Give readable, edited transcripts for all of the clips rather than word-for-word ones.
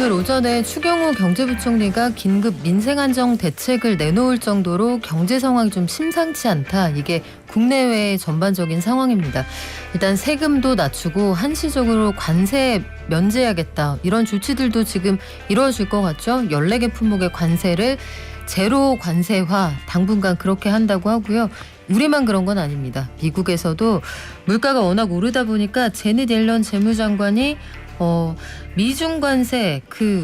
오늘 오전에 추경호 경제부총리가 긴급 민생안정 대책을 내놓을 정도로 경제 상황이 좀 심상치 않다. 이게 국내외의 전반적인 상황입니다. 일단 세금도 낮추고 한시적으로 관세 면제하겠다. 이런 조치들도 지금 이루어질 것 같죠. 14개 품목의 관세를 제로 관세화 당분간 그렇게 한다고 하고요. 우리만 그런 건 아닙니다. 미국에서도 물가가 워낙 오르다 보니까 제닛 옐런 재무장관이 미중 관세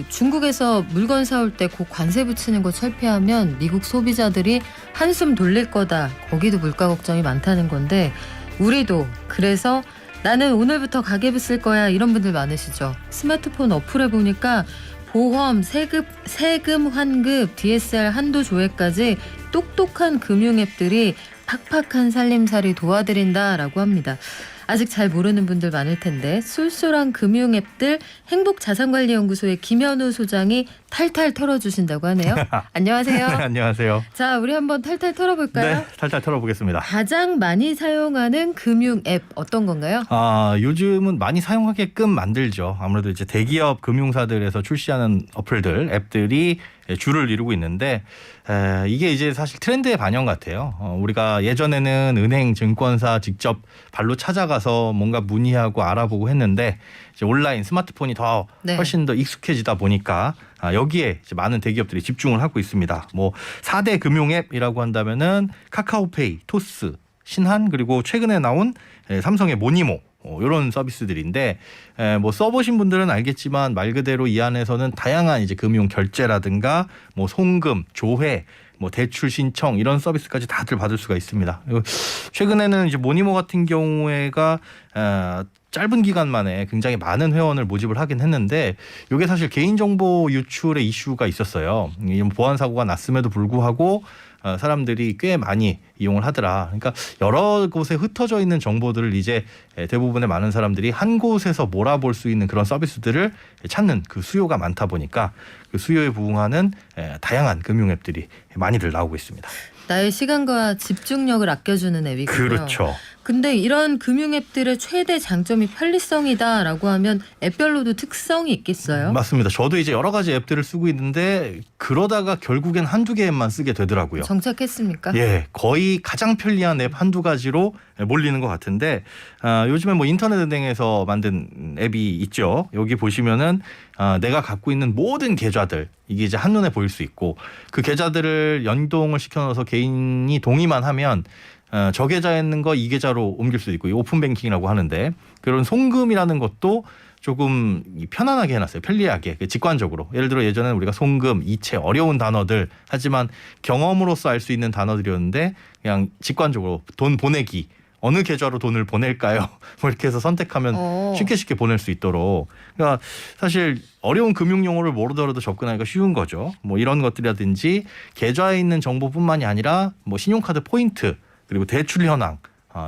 중국에서 물건 사올 때 그 관세 붙이는 거 철폐하면 미국 소비자들이 한숨 돌릴 거다. 거기도 물가 걱정이 많다는 건데 우리도 그래서 나는 오늘부터 가계부 쓸 거야 이런 분들 많으시죠. 스마트폰 어플에 보니까 보험, 세금 환급, DSR 한도 조회까지 똑똑한 금융 앱들이 팍팍한 살림살이 도와드린다라고 합니다. 아직 잘 모르는 분들 많을 텐데 쏠쏠한 금융 앱들 행복자산관리연구소의 김현우 소장이 탈탈 털어주신다고 하네요. 안녕하세요. 네, 안녕하세요. 자, 우리 한번 탈탈 털어볼까요? 네, 탈탈 털어보겠습니다. 가장 많이 사용하는 금융 앱 어떤 건가요? 요즘은 많이 사용하게끔 만들죠. 아무래도 이제 대기업 금융사들에서 출시하는 어플들, 앱들이 주를 이루고 있는데 이게 이제 사실 트렌드의 반영 같아요. 우리가 예전에는 은행, 증권사 직접 발로 찾아가서 뭔가 문의하고 알아보고 했는데 이제 온라인 스마트폰이 더 훨씬 더 익숙해지다 보니까 여기에 이제 많은 대기업들이 집중을 하고 있습니다. 뭐 4대 금융 앱이라고 한다면은 카카오페이, 토스, 신한 그리고 최근에 나온 삼성의 모니모 이런 서비스들인데 뭐 써보신 분들은 알겠지만 말 그대로 이 안에서는 다양한 이제 금융 결제라든가 뭐 송금, 조회, 뭐 대출 신청 이런 서비스까지 다들 받을 수가 있습니다. 최근에는 이제 모니모 같은 경우에가 짧은 기간 만에 굉장히 많은 회원을 모집을 하긴 했는데 이게 사실 개인정보 유출의 이슈가 있었어요. 보안 사고가 났음에도 불구하고 사람들이 꽤 많이 이용을 하더라. 그러니까 여러 곳에 흩어져 있는 정보들을 이제 대부분의 많은 사람들이 한 곳에서 몰아볼 수 있는 그런 서비스들을 찾는 그 수요가 많다 보니까 그 수요에 부응하는 다양한 금융 앱들이 많이들 나오고 있습니다. 나의 시간과 집중력을 아껴주는 앱이군요. 그렇죠. 근데 이런 금융 앱들의 최대 장점이 편리성이다라고 하면 앱별로도 특성이 있겠어요? 맞습니다. 저도 이제 여러 가지 앱들을 쓰고 있는데 그러다가 결국엔 한두 개 앱만 쓰게 되더라고요. 정착했습니까? 예, 거의 가장 편리한 앱 한두 가지로 몰리는 것 같은데 요즘에 뭐 인터넷 은행에서 만든 앱이 있죠. 여기 보시면은 내가 갖고 있는 모든 계좌들 이게 이제 한눈에 보일 수 있고 그 계좌들을 연동을 시켜넣어서 개인이 동의만 하면 저 계좌에 있는 거 이 계좌로 옮길 수도 있고 오픈뱅킹이라고 하는데 그런 송금이라는 것도 조금 편안하게 해놨어요. 편리하게 직관적으로. 예를 들어 예전에는 우리가 송금, 이체 어려운 단어들 하지만 경험으로서 알 수 있는 단어들이었는데 그냥 직관적으로 돈 보내기 어느 계좌로 돈을 보낼까요? 뭐 이렇게 해서 선택하면 쉽게 보낼 수 있도록. 그러니까 사실 어려운 금융 용어를 모르더라도 접근하기가 쉬운 거죠. 뭐 이런 것들이라든지 계좌에 있는 정보뿐만이 아니라 뭐 신용카드 포인트 그리고 대출 현황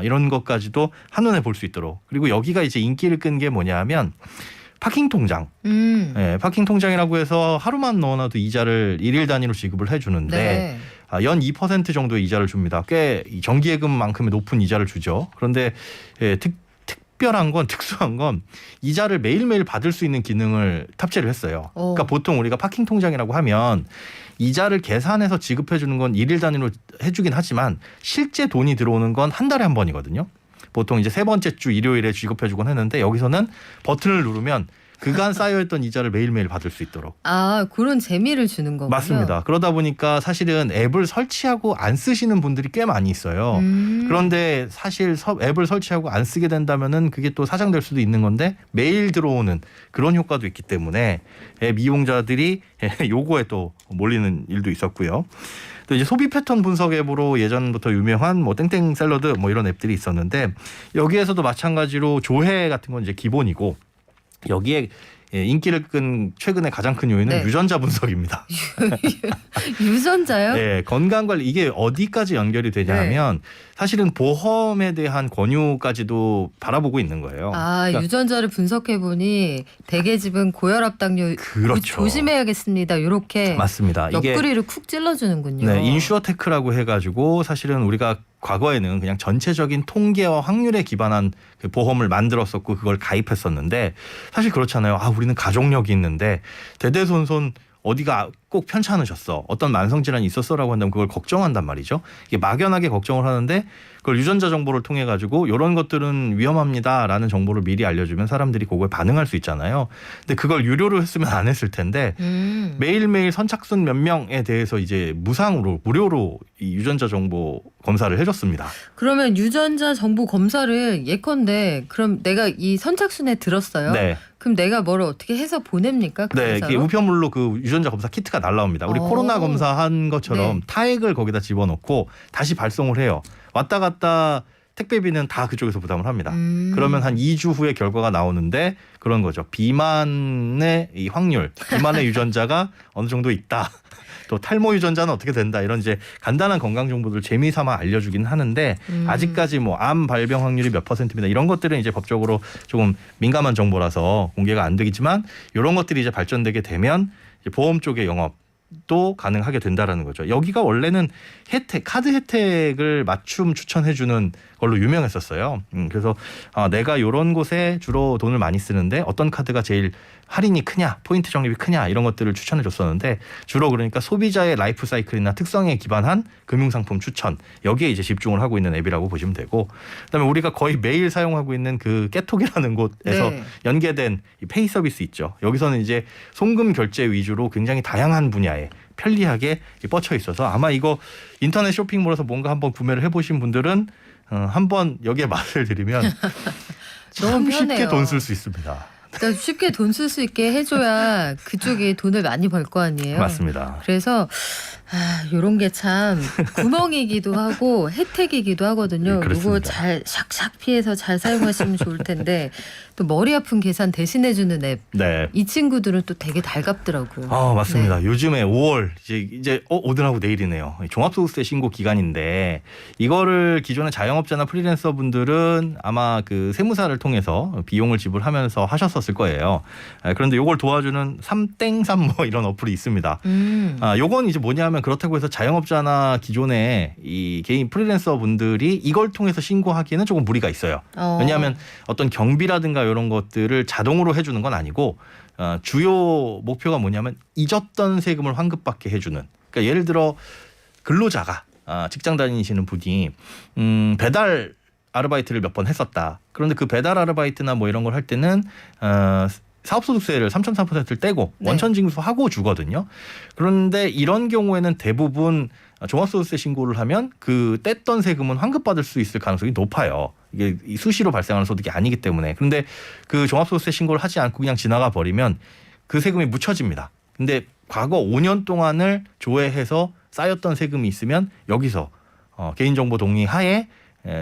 이런 것까지도 한눈에 볼 수 있도록. 그리고 여기가 이제 인기를 끈 게 뭐냐면 파킹 통장. 네, 파킹 통장이라고 해서 하루만 넣어놔도 이자를 일일 단위로 지급을 해주는데 연 2% 정도의 이자를 줍니다. 꽤 정기예금만큼의 높은 이자를 주죠. 그런데 특수한 건 이자를 매일매일 받을 수 있는 기능을 탑재를 했어요. 그러니까 보통 우리가 파킹 통장이라고 하면 이자를 계산해서 지급해 주는 건 일일 단위로 해주긴 하지만 실제 돈이 들어오는 건 한 달에 한 번이거든요. 보통 이제 세 번째 주 일요일에 지급해 주곤 했는데 여기서는 버튼을 누르면 그간 쌓여있던 이자를 매일매일 받을 수 있도록. 그런 재미를 주는 거군요. 맞습니다. 그러다 보니까 사실은 앱을 설치하고 안 쓰시는 분들이 꽤 많이 있어요. 그런데 사실 앱을 설치하고 안 쓰게 된다면은 그게 또 사장될 수도 있는 건데 매일 들어오는 그런 효과도 있기 때문에 앱 이용자들이 요거에 또 몰리는 일도 있었고요. 또 이제 소비 패턴 분석 앱으로 예전부터 유명한 뭐 땡땡 샐러드 뭐 이런 앱들이 있었는데 여기에서도 마찬가지로 조회 같은 건 이제 기본이고 여기에 인기를 끈 최근에 가장 큰 요인은 유전자 분석입니다. 유전자요? 네, 건강관리 이게 어디까지 연결이 되냐면 사실은 보험에 대한 권유까지도 바라보고 있는 거예요. 그러니까 유전자를 분석해보니 대개집은 고혈압, 당뇨 그렇죠. 조심해야겠습니다. 이렇게 맞습니다. 옆구리를 쿡 찔러주는군요. 네, 인슈어테크라고 해가지고 사실은 우리가 과거에는 그냥 전체적인 통계와 확률에 기반한 그 보험을 만들었었고 그걸 가입했었는데 사실 그렇잖아요. 우리는 가족력이 있는데 대대손손 어디가 꼭 편찮으셨어. 어떤 만성질환이 있었어라고 한다면 그걸 걱정한단 말이죠. 이게 막연하게 걱정을 하는데 그걸 유전자 정보를 통해 가지고 이런 것들은 위험합니다라는 정보를 미리 알려주면 사람들이 그거에 반응할 수 있잖아요. 근데 그걸 유료로 했으면 안 했을 텐데 매일매일 선착순 몇 명에 대해서 이제 무료로 이 유전자 정보 검사를 해줬습니다. 그러면 유전자 정보 검사를 예컨대 그럼 내가 이 선착순에 들었어요. 네. 그럼 내가 뭐를 어떻게 해서 보냅니까? 그 네, 검사로? 이게 우편물로 그 유전자 검사 키트가 날라옵니다. 우리 코로나 검사한 것처럼 네. 타액을 거기다 집어넣고 다시 발송을 해요. 왔다 갔다 택배비는 다 그쪽에서 부담을 합니다. 그러면 한 2주 후에 결과가 나오는데 그런 거죠. 비만의 이 확률, 비만의 유전자가 어느 정도 있다. 또 탈모 유전자는 어떻게 된다. 이런 이제 간단한 건강 정보들 재미삼아 알려주긴 하는데 아직까지 뭐 암 발병 확률이 몇 %입니다. 이런 것들은 이제 법적으로 조금 민감한 정보라서 공개가 안 되겠지만 이런 것들이 이제 발전되게 되면 이제 보험 쪽의 영업도 가능하게 된다라는 거죠. 여기가 원래는 카드 혜택을 맞춤 추천해주는 걸로 유명했었어요. 그래서 내가 이런 곳에 주로 돈을 많이 쓰는데 어떤 카드가 제일 할인이 크냐, 포인트 적립이 크냐 이런 것들을 추천해 줬었는데 주로 그러니까 소비자의 라이프 사이클이나 특성에 기반한 금융상품 추천 여기에 이제 집중을 하고 있는 앱이라고 보시면 되고 그다음에 우리가 거의 매일 사용하고 있는 그 깨톡이라는 곳에서 네. 연계된 이 페이 서비스 있죠. 여기서는 이제 송금 결제 위주로 굉장히 다양한 분야에 편리하게 뻗쳐 있어서 아마 이거 인터넷 쇼핑몰에서 뭔가 한번 구매를 해보신 분들은 한번 여기에 맛을 들이면 너무 참 쉽게 편해요. 돈 쓸 수 있습니다. 그러니까 쉽게 돈 쓸 수 있게 해줘야 그쪽이 돈을 많이 벌 거 아니에요. 맞습니다. 그래서 이런 게 참 구멍이기도 하고 혜택이기도 하거든요. 그렇습니다. 이거 잘 샥샥 피해서 잘 사용하시면 좋을 텐데 또 머리 아픈 계산 대신해주는 앱. 네. 이 친구들은 또 되게 달갑더라고요. 맞습니다. 네. 요즘에 5월 이제 오늘하고 내일이네요. 종합소득세 신고 기간인데 이거를 기존의 자영업자나 프리랜서 분들은 아마 그 세무사를 통해서 비용을 지불하면서 하셨었을 거예요. 그런데 이걸 도와주는 3땡3 뭐 이런 어플이 있습니다. 요건 이제 뭐냐면 그렇다고 해서 자영업자나 기존의 이 개인 프리랜서 분들이 이걸 통해서 신고하기에는 조금 무리가 있어요. 왜냐하면 어떤 경비라든가 이런 것들을 자동으로 해주는 건 아니고 주요 목표가 뭐냐면 잊었던 세금을 환급받게 해주는. 그러니까 예를 들어 근로자가 직장 다니시는 분이 배달 아르바이트를 몇 번 했었다. 그런데 그 배달 아르바이트나 뭐 이런 걸 할 때는 사업소득세를 3.3%를 떼고 네. 원천징수하고 주거든요. 그런데 이런 경우에는 대부분 종합소득세 신고를 하면 그 뗐던 세금은 환급받을 수 있을 가능성이 높아요. 이게 수시로 발생하는 소득이 아니기 때문에. 그런데 그 종합소득세 신고를 하지 않고 그냥 지나가 버리면 그 세금이 묻혀집니다. 근데 과거 5년 동안을 조회해서 쌓였던 세금이 있으면 여기서 개인정보 동의 하에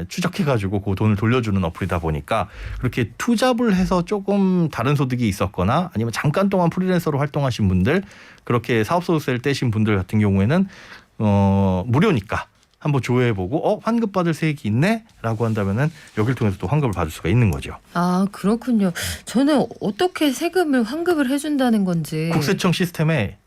추적해가지고 그 돈을 돌려주는 어플이다 보니까 그렇게 투잡을 해서 조금 다른 소득이 있었거나 아니면 잠깐 동안 프리랜서로 활동하신 분들 그렇게 사업소득세를 떼신 분들 같은 경우에는 무료니까 한번 조회해보고 환급받을 세액이 있네라고 한다면은 여기를 통해서 또 환급을 받을 수가 있는 거죠. 그렇군요. 저는 어떻게 세금을 환급을 해준다는 건지. 국세청 시스템에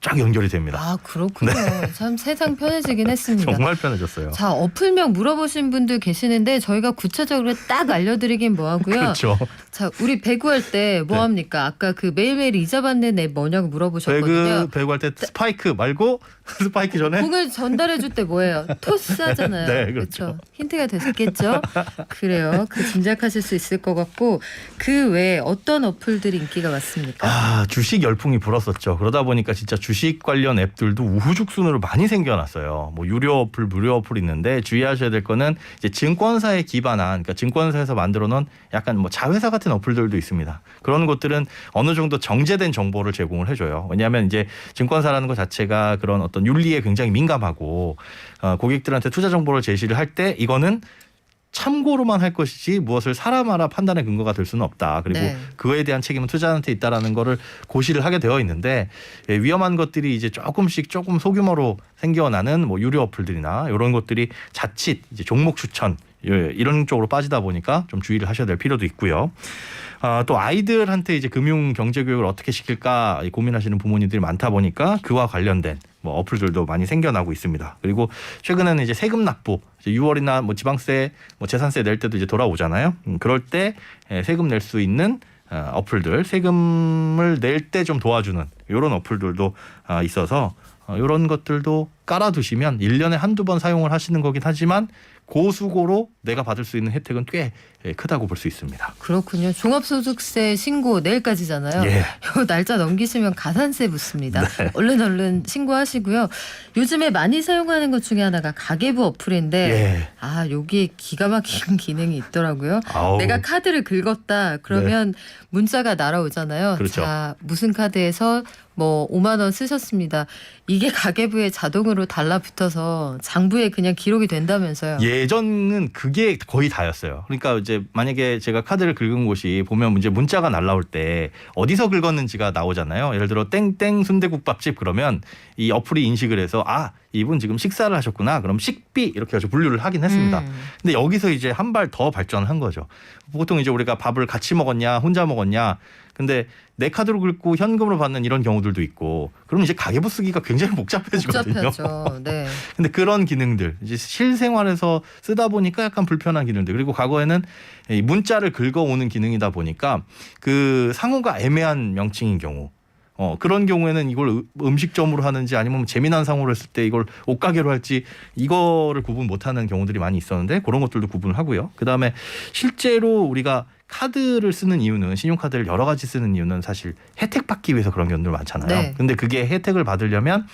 쫙 연결이 됩니다. 그렇군요. 참 세상 편해지긴 했습니다. 정말 편해졌어요. 자, 어플명 물어보신 분들 계시는데 저희가 구체적으로 딱 알려드리긴 뭐하고요. 그렇죠. 자, 우리 배구할 때 뭐합니까? 아까 그 매일매일 이자 받는 앱 뭐냐고 물어보셨거든요. 배구할 때 스파이크 말고 스파이크 전에 공을 전달해줄 때 뭐예요? 토스 하잖아요. 네, 그렇죠. 힌트가 됐겠죠? 그래요. 그 짐작하실 수 있을 것 같고 그 외에 어떤 어플들이 인기가 많습니까? 주식 열풍이 불었었죠. 그러다 보니까 진짜 주식 관련 앱들도 우후죽순으로 많이 생겨났어요. 뭐 유료 어플, 무료 어플 있는데 주의하셔야 될 거는 이제 증권사에 기반한, 그러니까 증권사에서 만들어 놓은 약간 뭐 자회사 같은 어플들도 있습니다. 그런 것들은 어느 정도 정제된 정보를 제공을 해줘요. 왜냐하면 이제 증권사라는 것 자체가 그런 어떤 윤리에 굉장히 민감하고 고객들한테 투자 정보를 제시를 할 때 이거는 참고로만 할 것이지 무엇을 사람마다 판단의 근거가 될 수는 없다. 그리고 네. 그에 대한 책임은 투자자한테 있다라는 거를 고시를 하게 되어 있는데 위험한 것들이 이제 조금 소규모로 생겨나는 뭐 유료 어플들이나 이런 것들이 자칫 이제 종목 추천 이런 쪽으로 빠지다 보니까 좀 주의를 하셔야 될 필요도 있고요. 또 아이들한테 이제 금융 경제 교육을 어떻게 시킬까 고민하시는 부모님들이 많다 보니까 그와 관련된 뭐 어플들도 많이 생겨나고 있습니다. 그리고 최근에는 이제 세금 납부, 이제 6월이나 뭐 지방세, 뭐 재산세 낼 때도 이제 돌아오잖아요. 그럴 때 세금 낼 수 있는 어플들, 세금을 낼 때 좀 도와주는 이런 어플들도 있어서 이런 것들도 깔아두시면 1년에 한두 번 사용을 하시는 거긴 하지만 고수고로 내가 받을 수 있는 혜택은 꽤 크다고 볼 수 있습니다. 그렇군요. 종합소득세 신고 내일까지잖아요. 예. 요 날짜 넘기시면 가산세 붙습니다. 네. 얼른 신고하시고요. 요즘에 많이 사용하는 것 중에 하나가 가계부 어플인데 예. 여기에 기가 막힌 기능이 있더라고요. 아우. 내가 카드를 긁었다 그러면 문자가 날아오잖아요. 그렇죠. 자, 무슨 카드에서 뭐 5만 원 쓰셨습니다. 이게 가계부에 자동으로 달라붙어서 장부에 그냥 기록이 된다면서요. 예전은 그게 거의 다였어요. 그러니까 이제 만약에 제가 카드를 긁은 곳이 보면 이제 문자가 날라올 때 어디서 긁었는지가 나오잖아요. 예를 들어 땡땡 순대국밥집 그러면 이 어플이 인식을 해서 이분 지금 식사를 하셨구나. 그럼 식비 이렇게 해서 분류를 하긴 했습니다. 근데 여기서 이제 한 발 더 발전을 한 거죠. 보통 이제 우리가 밥을 같이 먹었냐 혼자 먹었냐. 근데 내 카드로 긁고 현금으로 받는 이런 경우들도 있고 그럼 이제 가계부 쓰기가 굉장히 복잡해지거든요. 복잡하죠. 네. 근데 그런 기능들 이제 실생활에서 쓰다 보니까 약간 불편한 기능들 그리고 과거에는 이 문자를 긁어오는 기능이다 보니까 그 상호가 애매한 명칭인 경우 그런 경우에는 이걸 음식점으로 하는지 아니면 재미난 상호로 했을 때 이걸 옷가게로 할지 이거를 구분 못하는 경우들이 많이 있었는데 그런 것들도 구분을 하고요. 그다음에 실제로 우리가 카드를 쓰는 이유는 신용카드를 여러 가지 쓰는 이유는 사실 혜택 받기 위해서 그런 경우들 많잖아요. 네. 근데 그게 혜택을 받으려면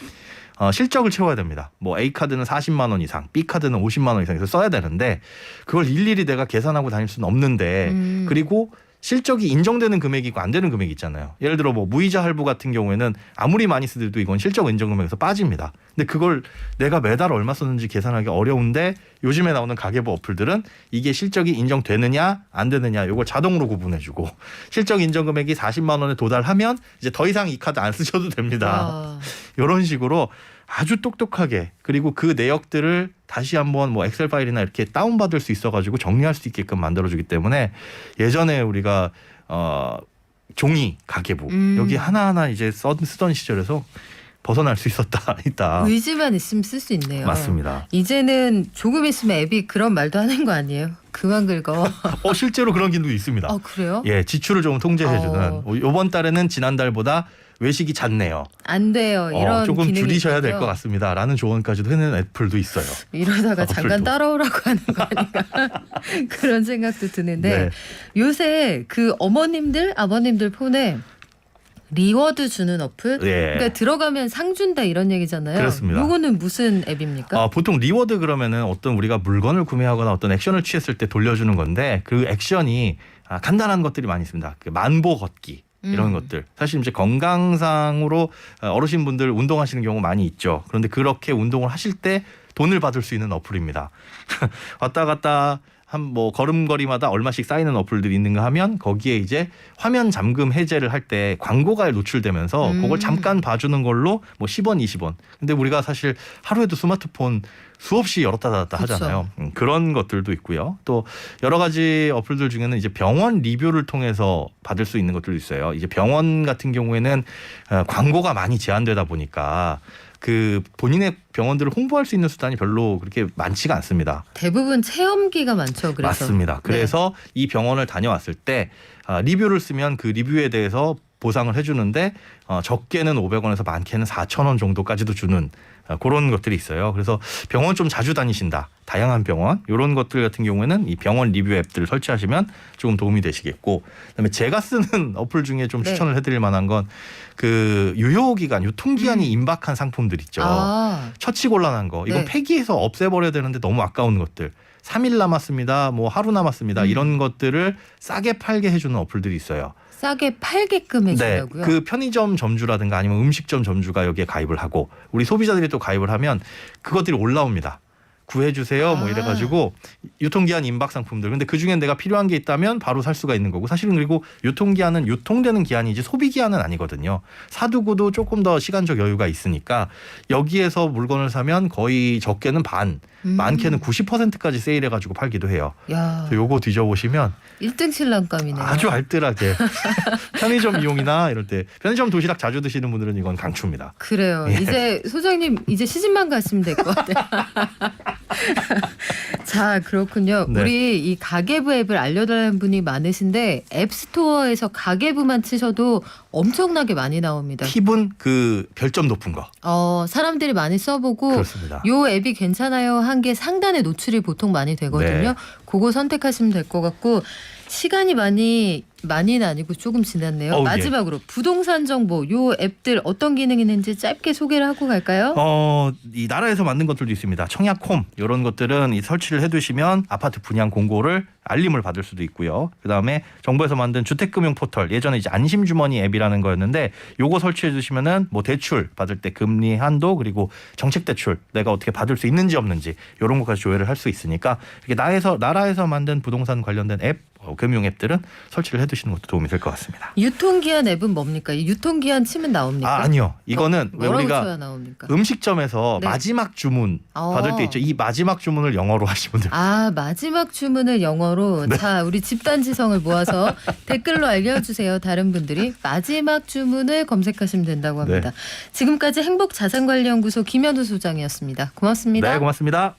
실적을 채워야 됩니다. 뭐 A 카드는 40만 원 이상, B 카드는 50만 원 이상에서 써야 되는데 그걸 일일이 내가 계산하고 다닐 수는 없는데 그리고 실적이 인정되는 금액이 있고 안 되는 금액이 있잖아요. 예를 들어 뭐 무이자 할부 같은 경우에는 아무리 많이 쓰더라도 이건 실적 인정 금액에서 빠집니다. 근데 그걸 내가 매달 얼마 썼는지 계산하기 어려운데 요즘에 나오는 가계부 어플들은 이게 실적이 인정되느냐 안 되느냐 이걸 자동으로 구분해주고 실적 인정 금액이 40만 원에 도달하면 이제 더 이상 이 카드 안 쓰셔도 됩니다. 이런 식으로 아주 똑똑하게 그리고 그 내역들을 다시 한번 뭐 엑셀 파일이나 이렇게 다운받을 수 있어가지고 정리할 수 있게끔 만들어주기 때문에 예전에 우리가 종이 가계부 여기 하나하나 이제 쓰던 시절에서 벗어날 수 있다. 의지만 있으면 쓸 수 있네요. 맞습니다. 이제는 조금 있으면 앱이 그런 말도 하는 거 아니에요? 그만 긁어. 실제로 그런 기능도 있습니다. 그래요? 예, 지출을 좀 통제해주는. 이번 달에는 지난달보다 외식이 잦네요. 안 돼요. 이런 조금 기능이 줄이셔야 될 있고요. 것 같습니다. 라는 조언까지도 해내는 애플도 있어요. 이러다가 잠깐 어플도. 따라오라고 하는 거 아닌가 그런 생각도 드는데 네. 요새 그 어머님들 아버님들 폰에 리워드 주는 어플 그러니까 들어가면 상 준다 이런 얘기잖아요. 그렇습니다. 요거는 무슨 앱입니까? 보통 리워드 그러면은 어떤 우리가 물건을 구매하거나 어떤 액션을 취했을 때 돌려주는 건데 그 액션이 간단한 것들이 많이 있습니다. 그 만보 걷기 이런 것들. 사실 이제 건강상으로 어르신분들 운동하시는 경우 많이 있죠. 그런데 그렇게 운동을 하실 때 돈을 받을 수 있는 어플입니다. 왔다 갔다 한 뭐 걸음걸이마다 얼마씩 쌓이는 어플들이 있는가 하면 거기에 이제 화면 잠금 해제를 할 때 광고가 노출되면서 그걸 잠깐 봐주는 걸로 뭐 10원, 20원. 근데 우리가 사실 하루에도 스마트폰 수없이 열었다 닫았다 하잖아요. 그런 것들도 있고요. 또 여러 가지 어플들 중에는 이제 병원 리뷰를 통해서 받을 수 있는 것들도 있어요. 이제 병원 같은 경우에는 광고가 많이 제한되다 보니까 그 본인의 병원들을 홍보할 수 있는 수단이 별로 그렇게 많지가 않습니다. 대부분 체험기가 많죠. 그래서. 맞습니다. 그래서 이 병원을 다녀왔을 때 리뷰를 쓰면 그 리뷰에 대해서 보상을 해주는데 적게는 500원에서 많게는 4,000원 정도까지도 주는 그런 것들이 있어요. 그래서 병원 좀 자주 다니신다. 다양한 병원 이런 것들 같은 경우에는 이 병원 리뷰 앱들을 설치하시면 조금 도움이 되시겠고 그다음에 제가 쓰는 어플 중에 좀 추천을 해드릴 만한 건 그 유효기간 유통기한이 임박한 상품들 있죠. 처치곤란한 거 이건 폐기해서 없애버려야 되는데 너무 아까운 것들 3일 남았습니다. 뭐 하루 남았습니다. 이런 것들을 싸게 팔게 해주는 어플들이 있어요. 싸게 팔게끔 해준다고요? 그 편의점 점주라든가 아니면 음식점 점주가 여기에 가입을 하고 우리 소비자들이 또 가입을 하면 그것들이 올라옵니다. 구해주세요. 뭐 이래가지고 유통기한 임박 상품들. 근데 그중엔 내가 필요한 게 있다면 바로 살 수가 있는 거고 사실은 그리고 유통기한은 유통되는 기한이지 소비기한은 아니거든요. 사두고도 조금 더 시간적 여유가 있으니까 여기에서 물건을 사면 거의 적게는 반 많게는 90%까지 세일해가지고 팔기도 해요. 야, 그래서 요거 뒤져보시면 1등 신랑감이네요. 아주 알뜰하게 편의점 이용이나 이럴 때 편의점 도시락 자주 드시는 분들은 이건 강추입니다. 그래요. 예. 이제 소장님 이제 시집만 가시면 될 것 같아요. 자, 그렇군요. 네. 우리 이 가계부 앱을 알려달라는 분이 많으신데 앱스토어에서 가계부만 치셔도 엄청나게 많이 나옵니다. 팁은 그 별점 높은 거. 사람들이 많이 써보고 그렇습니다. 요 앱이 괜찮아요 한 게 상단에 노출이 보통 많이 되거든요. 네. 그거 선택하시면 될 것 같고 시간이 많이는 아니고 조금 지났네요. 예. 마지막으로 부동산 정보 요 앱들 어떤 기능이 있는지 짧게 소개를 하고 갈까요? 이 나라에서 만든 것들도 있습니다. 청약홈 이런 것들은 이 설치를 해두시면 아파트 분양 공고를 알림을 받을 수도 있고요. 그다음에 정부에서 만든 주택금융 포털 예전에 이제 안심주머니 앱이라는 거였는데 요거 설치해 주시면은 뭐 대출 받을 때 금리 한도 그리고 정책 대출 내가 어떻게 받을 수 있는지 없는지 이런 것까지 조회를 할 수 있으니까 이렇게 나라에서 만든 부동산 관련된 앱 금융 앱들은 설치를 해두시는 것도 도움이 될 것 같습니다. 유통기한 앱은 뭡니까? 이 유통기한 치면 나옵니까? 아니요. 이거는 왜 뭐라고 우리가 쳐야 나옵니까? 음식점에서 네. 마지막 주문 받을 때 있죠. 이 마지막 주문을 영어로 하시면 돼요. 마지막 주문을 영어로. 네. 자, 우리 집단지성을 모아서 댓글로 알려주세요. 다른 분들이 마지막 주문을 검색하시면 된다고 합니다. 네. 지금까지 행복자산관리연구소 김현우 소장이었습니다. 고맙습니다. 네, 고맙습니다.